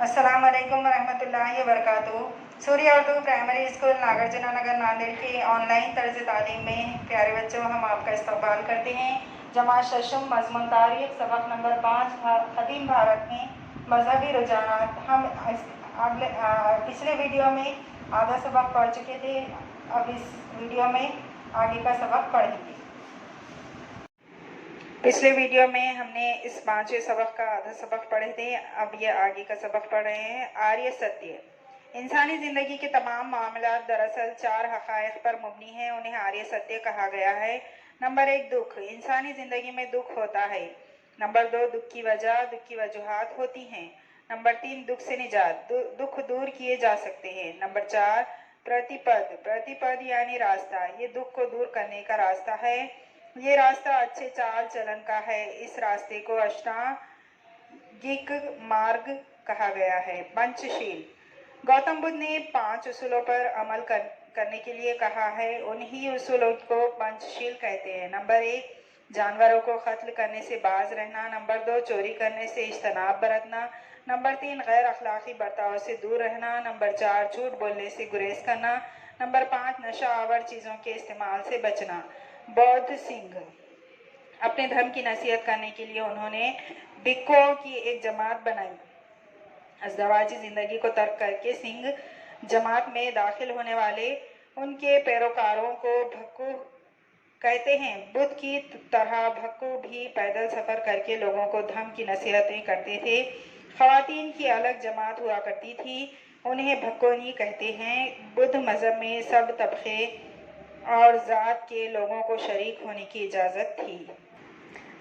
अस्सलाम वालेकुम वरहमतुल्लाहि वबरकातुहू। सूर्य उर्दू प्राइमरी स्कूल नागार्जुना नगर नांदेड़ के ऑनलाइन तर्ज तालीम में प्यारे बच्चों हम आपका इस्तकबाल करते हैं। जमात शशम मज़मून तारीख सबक नंबर 5 कदीम भारत में मजहबी रुझानात। हम पिछले वीडियो में आधा सबक पढ़ चुके थे। अब इस वीडियो में आगे का सबक पढ़ेंगे। पिछले वीडियो में हमने इस 5वें सबक का आधा सबक पढ़े थे। अब ये आगे का सबक पढ़ रहे हैं। आर्य सत्य। इंसानी ज़िंदगी के तमाम मामलात दरअसल 4 हक़ाइक़ पर मुबनी हैं, उन्हें आर्य सत्य कहा गया है। नंबर 1 दुख। इंसानी ज़िंदगी में दुख होता है। नंबर 2 दुख की वजह, दुख की वजूहात होती हैं। नंबर 3 दुख से निजात, दुख दूर किए जा सकते हैं। नंबर 4 प्रतिपद। प्रतिपद यानी रास्ता, ये दुख को दूर करने का रास्ता है। ये रास्ता अच्छे चाल चलन का है। इस रास्ते को अष्टांगिक मार्ग कहा गया है। पंचशील। गौतम बुद्ध ने 5 उसूलों पर अमल करने के लिए कहा है, उन्हीं उसूलों को पंचशील कहते हैं। नंबर 1 जानवरों को कत्ल करने से बाज रहना। नंबर 2 चोरी करने से इज्तनाब बरतना। नंबर 3 गैर अखलाकी बर्ताव से दूर रहना। नंबर 4 झूठ बोलने से गुरेज करना। नंबर 5 नशा आवर चीज़ों के इस्तेमाल से बचना। बौद्ध सिंह। अपने धर्म की नसीहत करने के लिए उन्होंने भिक्षुओं की एक जमात बनाई। अज़दवाजी ज़िंदगी को तर्क करके सिंह जमात में दाखिल होने वाले उनके पैरोकारों को भिक्षु कहते हैं। बुद्ध की तरह भिक्षु भी पैदल सफ़र करके लोगों को धर्म की नसीहतें करते थे। ख़वातीन की अलग जमात हुआ करती थी, उन्हें भिक्षुनी कहते हैं। बुद्ध मज़हब में सब तबके और ज़ात के लोगों को शरीक होने की इजाज़त थी।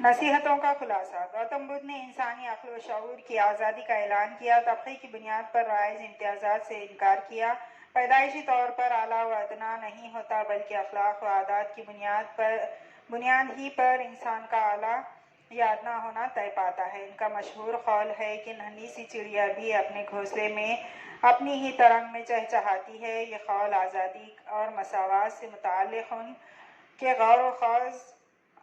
नसीहतों का खुलासा। गौतम बुद्ध ने इंसानी अक्ल व शऊर की आज़ादी का ऐलान किया। तबके की बुनियाद पर राइज इम्तियाज़ात से इनकार किया। पैदाइशी तौर पर आला व अदना नहीं होता, बल्कि अखलाक व आदात की बुनियाद ही पर इंसान का आला या अदना होना तय पाता है। इनका मशहूर कौल है कि नन्ही सी चिड़िया भी अपने घोंसले में अपनी ही तरंग में चहचहाती है। ये कौल आज़ादी और मसावात से मुताल्लिक़ उनके गौर व ख़ौज़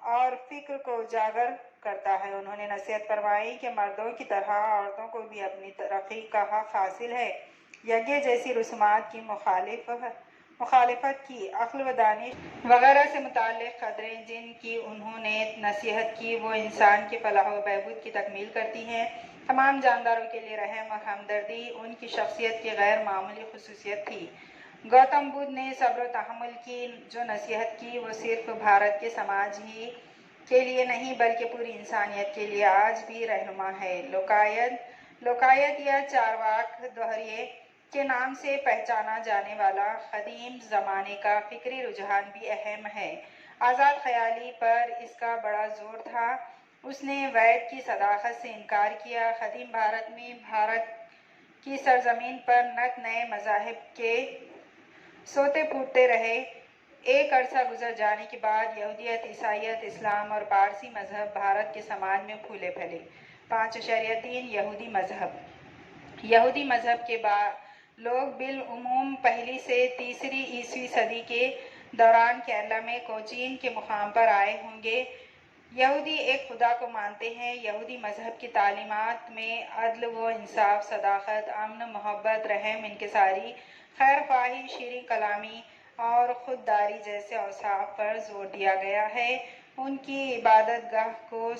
और फ़िक्र को उजागर करता है। उन्होंने नसीहत फरमाई कि मर्दों की तरह औरतों को भी अपनी तरक्की का हक़ हासिल है। यज्ञ जैसी रस्मात की मुखालिफत की। अक्ल व दानिश वगैरह से मुताल्लिक़ क़दरें जिनकी उन्होंने नसीहत की, वो इंसान के फलाह व बहबूद की तकमील करती हैं। तमाम जानदारों के लिए रहम और हमदर्दी उनकी शख्सियत की गैर मामूली खुसूसियत थी। गौतम बुद्ध ने सब्र व तहम्मुल की जो नसीहत की, वो सिर्फ भारत के समाज ही के लिए नहीं बल्कि पूरी इंसानियत के लिए आज भी रहनुमा है। लोकायत या चारवाक दोहरिए के नाम से पहचाना जाने वाला कदीम ज़माने का फ़िक्री रुझान भी अहम है। आज़ाद ख़याली पर इसका बड़ा जोर था। उसने वैद की सदाकत से इनकार किया। कदीम भारत में भारत की सरजमीन पर नए मज़ाहिब के सोते फूटते रहे। एक अरसा गुजर जाने के बाद यहूदियत, ईसाईयत, इस्लाम और पारसी मज़हब भारत के समाज में फूले फैले। 5.3 यहूदी मज़हब के बाद लोग बिल उमूम पहली से तीसरी ईस्वी सदी के दौरान केरला में कोचीन के मुकाम पर आए होंगे। यहूदी एक खुदा को मानते हैं। यहूदी मज़हब की तालीमात में अदल व इंसाफ, सदाकत, अमन, मोहब्बत, रहम, इनकिसारी, खैर ख्वाही, शीरीं कलामी और खुददारी जैसे औसाफ पर जोर दिया गया है। उनकी इबादत गाह को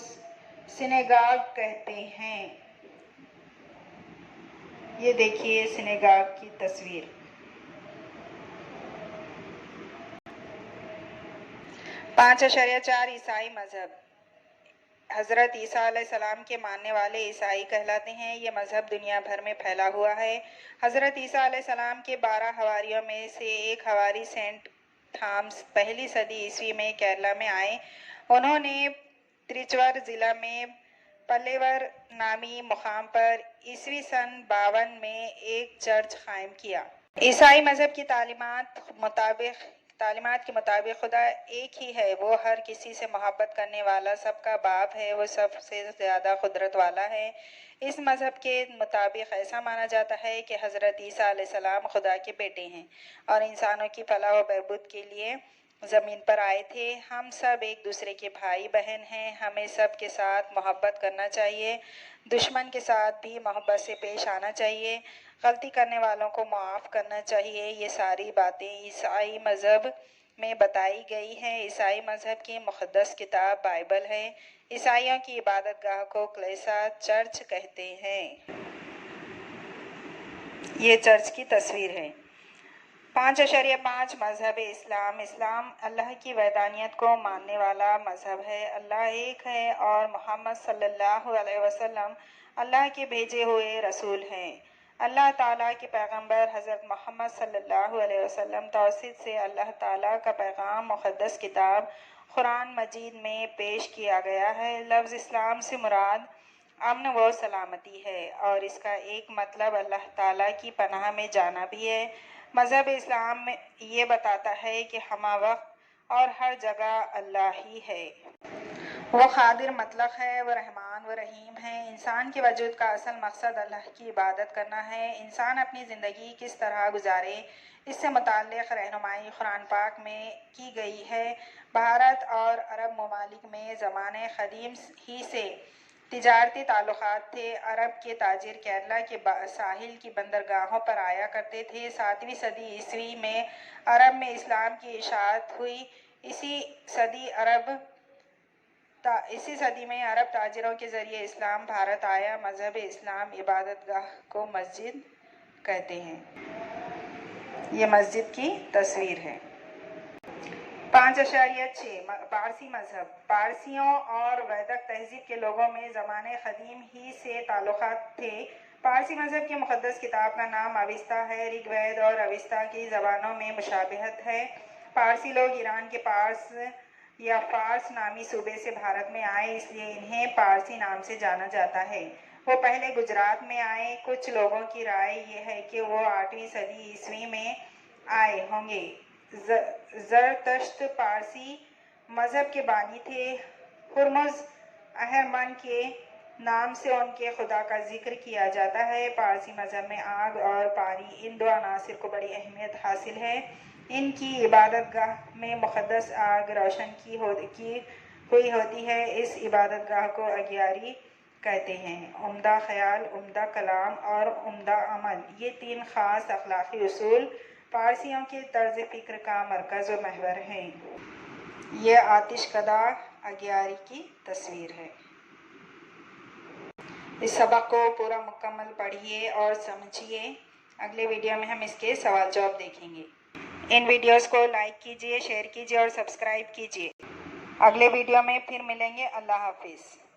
सिनेगाग कहते हैं। ये देखिए सिनेगाग की तस्वीर। 5.4 ईसाई मज़हब। हज़रत ईसा अलैहिस्सलाम के मानने वाले ईसाई कहलाते हैं। ये मज़हब दुनिया भर में फैला हुआ है। हज़रत ईसा अलैहिस्सलाम के 12 हवारियों में से एक हवारी सेंट थॉमस पहली सदी ईस्वी में केरला में आए। उन्होंने त्रिचवर ज़िला में पल्लेवर नामी मुकाम पर ईस्वी सन 52 में एक चर्च कायम किया। ईसाई मज़हब की तालीमात के मुताबिक खुदा एक ही है। वो हर किसी से मोहब्बत करने वाला, सबका बाप है। वो सबसे ज़्यादा कुदरत वाला है। इस मज़हब के मुताबिक ऐसा माना जाता है कि हज़रत ईसा अलैहिस्सलाम खुदा के बेटे हैं और इंसानों की फलाह व बहबूद के लिए ज़मीन पर आए थे। हम सब एक दूसरे के भाई बहन हैं। हमें सब के साथ मोहब्बत करना चाहिए, दुश्मन के साथ भी मोहब्बत से पेश आना चाहिए, गलती करने वालों को माफ़ करना चाहिए। ये सारी बातें ईसाई मज़हब में बताई गई हैं। ईसाई मज़हब की मुक़द्दस किताब बाइबल है। ईसाइयों की इबादतगाह को कलीसिया चर्च कहते हैं। ये चर्च की तस्वीर है। 5.5 मज़हब इस्लाम। इस्लाम अल्लाह की वहदानियत को मानने वाला मज़हब है। अल्लाह एक है और मोहम्मद सल्लल्लाहु अलैहि वसल्लम अल्लाह के भेजे हुए रसूल हैं। अल्लाह ताला के पैगंबर हज़रत मोहम्मद सल्लल्लाहु अलैहि वसल्लम तौसीत से अल्लाह ताला का पैगाम मुक़द्दस किताब कुरान मजीद में पेश किया गया है। लफ्ज़ इस्लाम से मुराद अमन व सलामती है और इसका एक मतलब अल्लाह ताला की पनाह में जाना भी है। मज़हब इस्लाम में ये बताता है कि हमा वक्त और हर जगह अल्लाह ही है। वो क़ादिर मतलब है, वो रहमान व रहीम है। इंसान के वजूद का असल मकसद अल्लाह की इबादत करना है। इंसान अपनी ज़िंदगी किस तरह गुजारे, इससे मुताल्लिक़ रहनुमाई कुरान पाक में की गई है। भारत और अरब ममालिक में ज़माने क़दीम ही से तिजारती ताल्लुक़ात थे। अरब के ताजिर केरला के साहिल की बंदरगाहों पर आया करते थे। 7वीं सदी ईस्वी में अरब में इस्लाम की इशाअत हुई। इसी सदी में अरब ताजिरों के ज़रिए इस्लाम भारत आया। मज़हब इस्लाम इबादतगाह को मस्जिद कहते हैं। ये मस्जिद की तस्वीर है। 5.6 पारसी मज़हब। पारसियों और वैदिक तहजीब के लोगों में ज़माने क़दीम ही से ताल्लुक़ात थे। पारसी मज़हब की मुक़द्दस किताब का नाम अविस्ता है। ऋग्वेद और अविस्ता की ज़बानों में मुशाबहत है। पारसी लोग ईरान के पार्स या फार्स नामी सूबे से भारत में आए, इसलिए इन्हें पारसी नाम से जाना जाता है। वो पहले गुजरात में आए। कुछ लोगों की राय ये है कि वो 8वीं सदी ईस्वी में आए होंगे। ज़रतश्त पारसी मज़हब के बानी थे। हुर्मुज़ अहरमन के नाम से उनके खुदा का जिक्र किया जाता है। पारसी मज़हब में आग और पानी इन दो अनासिर को बड़ी अहमियत हासिल है। इनकी इबादतगाह में मुक़द्दस आग रोशन की हुई होती है। इस इबादतगाह को अगियारी कहते हैं। उम्दा ख्याल, उम्दा कलाम और उम्दा अमल, ये 3 ख़ास अखलाक़ी उसूल पारसियों के तर्ज़ फ़िक्र का मरकज़ व महवर हैं। ये आतिशकदा अगियारी की तस्वीर है। इस सबक को पूरा मुकम्मल पढ़िए और समझिए। अगले वीडियो में हम इसके सवाल जवाब देखेंगे। इन वीडियोस को लाइक कीजिए, शेयर कीजिए और सब्सक्राइब कीजिए। अगले वीडियो में फिर मिलेंगे। अल्लाह हाफिज़।